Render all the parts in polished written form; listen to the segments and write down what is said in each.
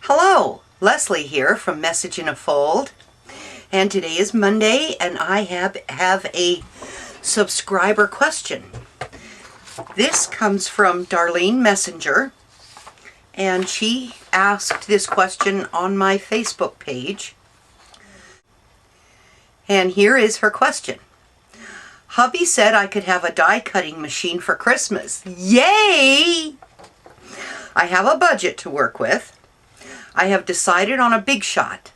Hello, Leslie here from Message in a Fold, and today is Monday and I have a subscriber question. This comes from Darlene Messenger, and she asked this question on my Facebook page, and here is her question. Hubby said I could have a die cutting machine for Christmas. Yay! I have a budget to work with. I have decided on a big shot.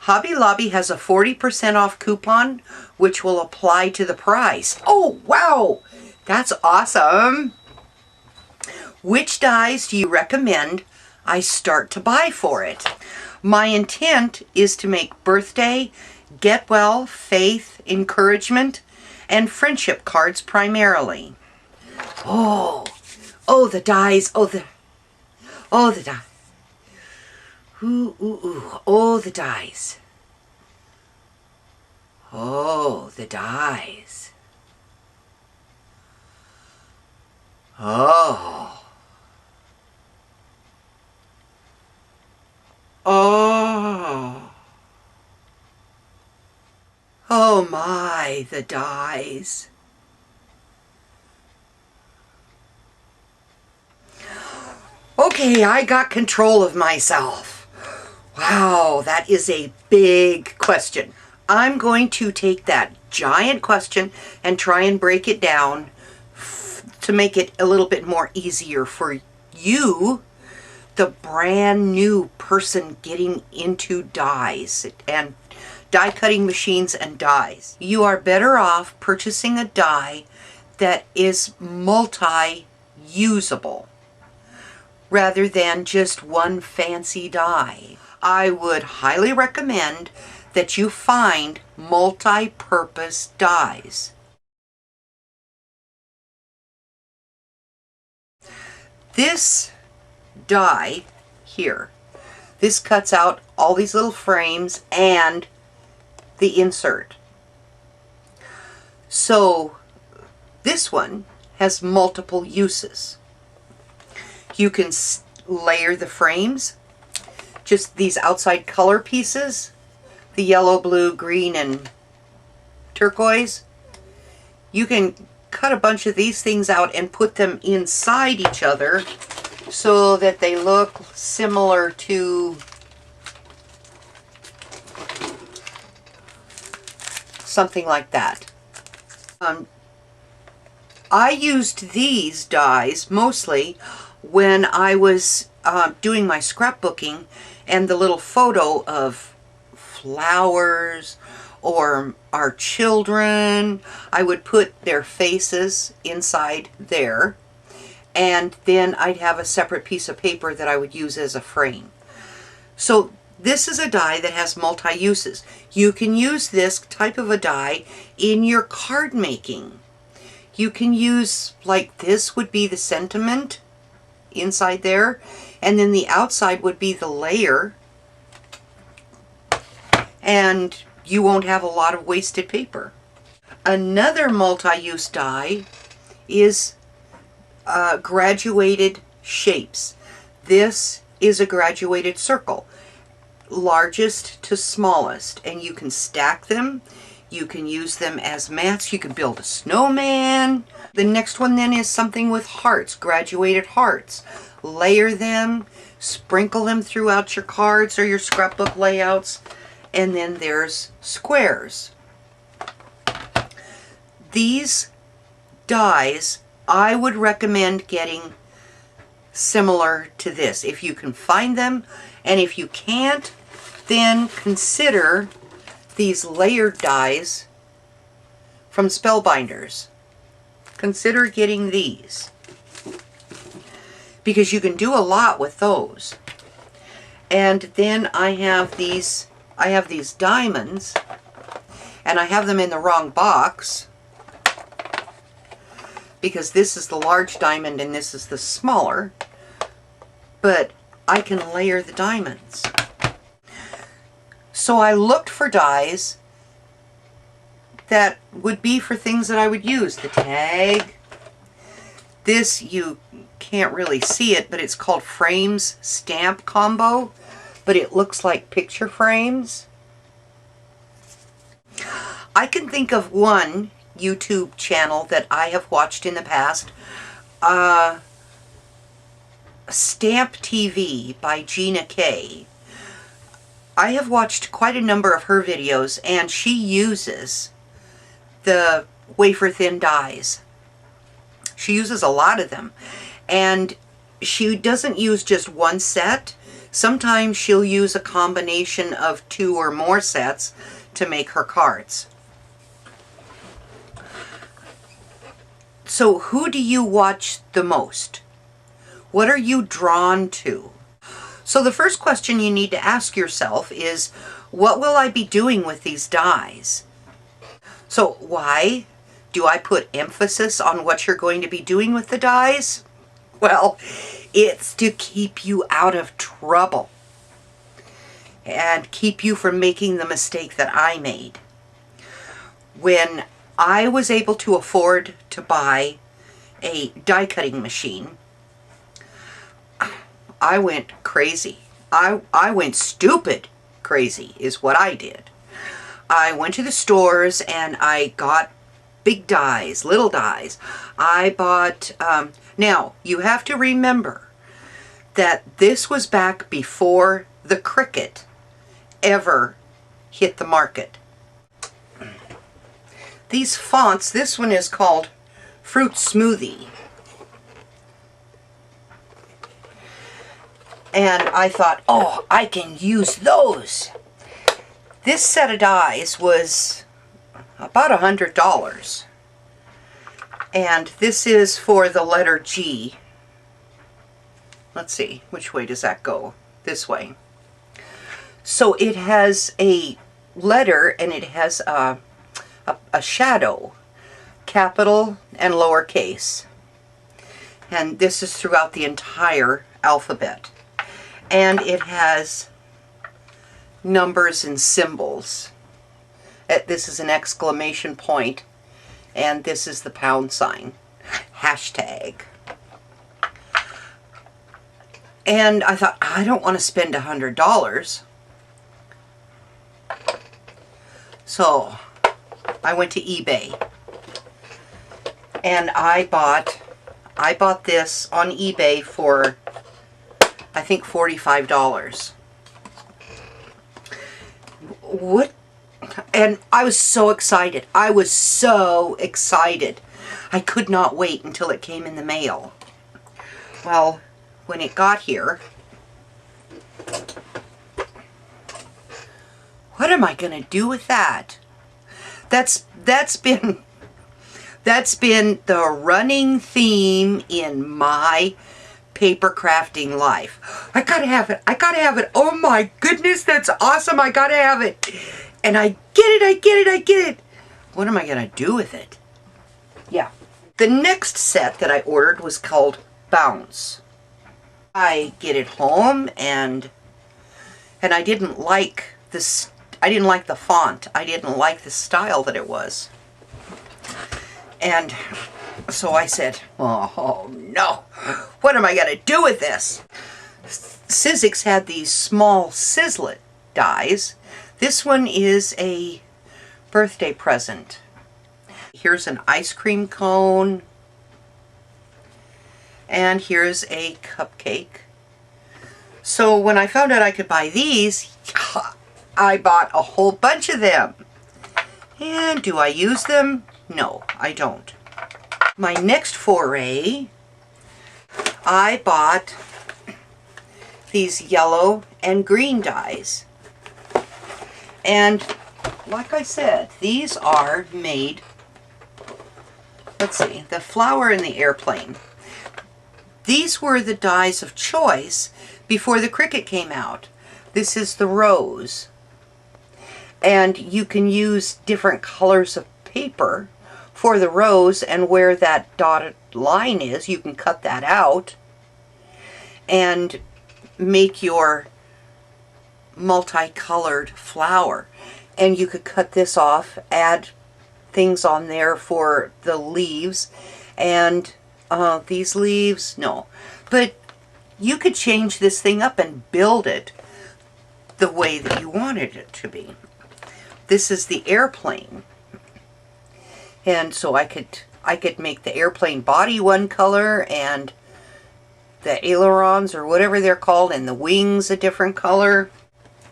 Hobby Lobby has a 40% off coupon, which will apply to the price. Oh, wow! That's awesome! Which dies do you recommend I start to buy for it? My intent is to make birthday, get well, faith, encouragement, and friendship cards primarily. Oh, the dies. Oh, the dies. Oh, the dies. Oh, the dies. Oh. Oh. Oh my, the dies. Okay, I got control of myself. Wow, that is a big question. I'm going to take that giant question and try and break it down to make it a little bit more easier for you, the brand new person getting into dies and die cutting machines and dies. You are better off purchasing a die that is multi-usable rather than just one fancy die. I would highly recommend that you find multi-purpose dies. This die here, this cuts out all these little frames and the insert. So this one has multiple uses. You can layer the frames, just these outside color pieces, the yellow, blue, green, and turquoise. You can cut a bunch of these things out and put them inside each other so that they look similar to something like that. I used these dies mostly when I was doing my scrapbooking, and the little photo of flowers or our children, I would put their faces inside there, and then I'd have a separate piece of paper that I would use as a frame. So this is a die that has multi-uses. You can use this type of a die in your card making. You can use, like, this would be the sentiment inside there, and then the outside would be the layer, and you won't have a lot of wasted paper. Another multi-use die is graduated shapes. This is a graduated circle, largest to smallest, and you can stack them. You can use them as mats. You can build a snowman. The next one then is something with hearts, graduated hearts. Layer them, sprinkle them throughout your cards or your scrapbook layouts, and then there's squares. These dies, I would recommend getting similar to this if you can find them, and if you can't, then consider these layered dies from Spellbinders. Consider getting these, because you can do a lot with those. And then I have these diamonds, and I have them in the wrong box because this is the large diamond and this is the smaller, but I can layer the diamonds. So I looked for dies that would be for things that I would use. The tag. This, you can't really see it, but it's called Frames Stamp Combo. but it looks like picture frames. I can think of one YouTube channel that I have watched in the past. Stamp TV by Gina K. I have watched quite a number of her videos, and she uses the wafer thin dies. She uses a lot of them, and she doesn't use just one set. Sometimes she'll use a combination of 2 or more sets to make her cards. So who do you watch the most? What are you drawn to? So the first question you need to ask yourself is, what will I be doing with these dies? So why do I put emphasis on what you're going to be doing with the dies? Well, it's to keep you out of trouble and keep you from making the mistake that I made. When I was able to afford to buy a die cutting machine, I went crazy. I went stupid crazy is what I did. I went to the stores and I got big dies, little dies. I bought, now you have to remember that this was back before the Cricut ever hit the market. These fonts, this one is called Fruit Smoothie. And I thought, oh, I can use those. This set of dies was about $100. And this is for the letter G. Let's see, which way does that go? This way. So it has a letter and it has a shadow, capital and lowercase. And this is throughout the entire alphabet. And it has numbers and symbols. This is an exclamation point, and this is the pound sign. Hashtag. And I thought, I don't want to spend $100. So I went to eBay. And I bought this on eBay for, I think, $45. What? And I was so excited. I was so excited. I could not wait until it came in the mail. Well, when it got here, what am I going to do with that? That's been the running theme in my paper crafting life. I gotta have it. I gotta have it. Oh my goodness, that's awesome. I gotta have it. And I get it. I get it. I get it. What am I gonna do with it? Yeah. The next set that I ordered was called Bounce. I get it home and I didn't like this. I didn't like the font. I didn't like the style that it was. And so I said, oh no, what am I going to do with this? Sizzix had these small Sizzlet dies. This one is a birthday present. Here's an ice cream cone. And here's a cupcake. So when I found out I could buy these, I bought a whole bunch of them. And do I use them? No, I don't. My next foray, I bought these yellow and green dies. And like I said, these are made, let's see, the flower and the airplane. These were the dies of choice before the Cricut came out. This is the rose. And you can use different colors of paper for the rose, and where that dotted line is, you can cut that out and make your multicolored flower. And you could cut this off, add things on there for the leaves, and these leaves, no. But you could change this thing up and build it the way that you wanted it to be. This is the airplane. And so I could make the airplane body one color and the ailerons or whatever they're called and the wings a different color.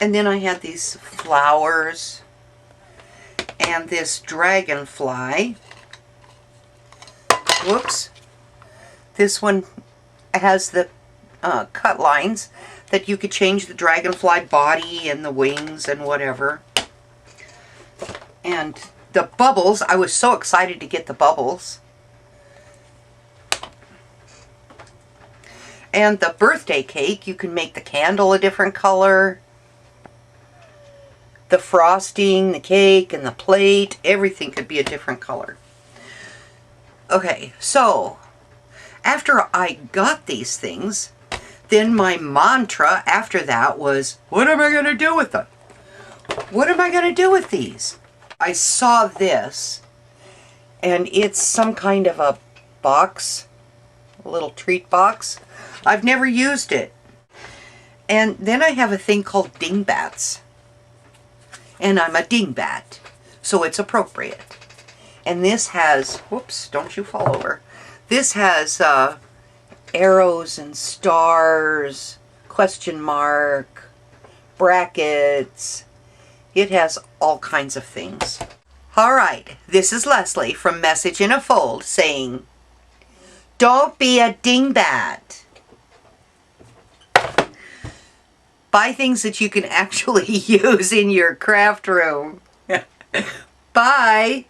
And then I had these flowers and this dragonfly. Whoops. This one has the cut lines that you could change the dragonfly body and the wings and whatever. And the bubbles, I was so excited to get the bubbles. And the birthday cake, you can make the candle a different color. The frosting, the cake, and the plate, everything could be a different color. Okay, so after I got these things, then my mantra after that was, what am I going to do with them? What am I going to do with these? I saw this, and it's some kind of a box, a little treat box. I've never used it. And then I have a thing called dingbats. And I'm a dingbat, so it's appropriate. And this has, whoops, don't you fall over. This has arrows and stars, question mark, brackets. It has all kinds of things. All right, this is Leslie from Message in a Fold saying, don't be a dingbat. Buy things that you can actually use in your craft room. Bye.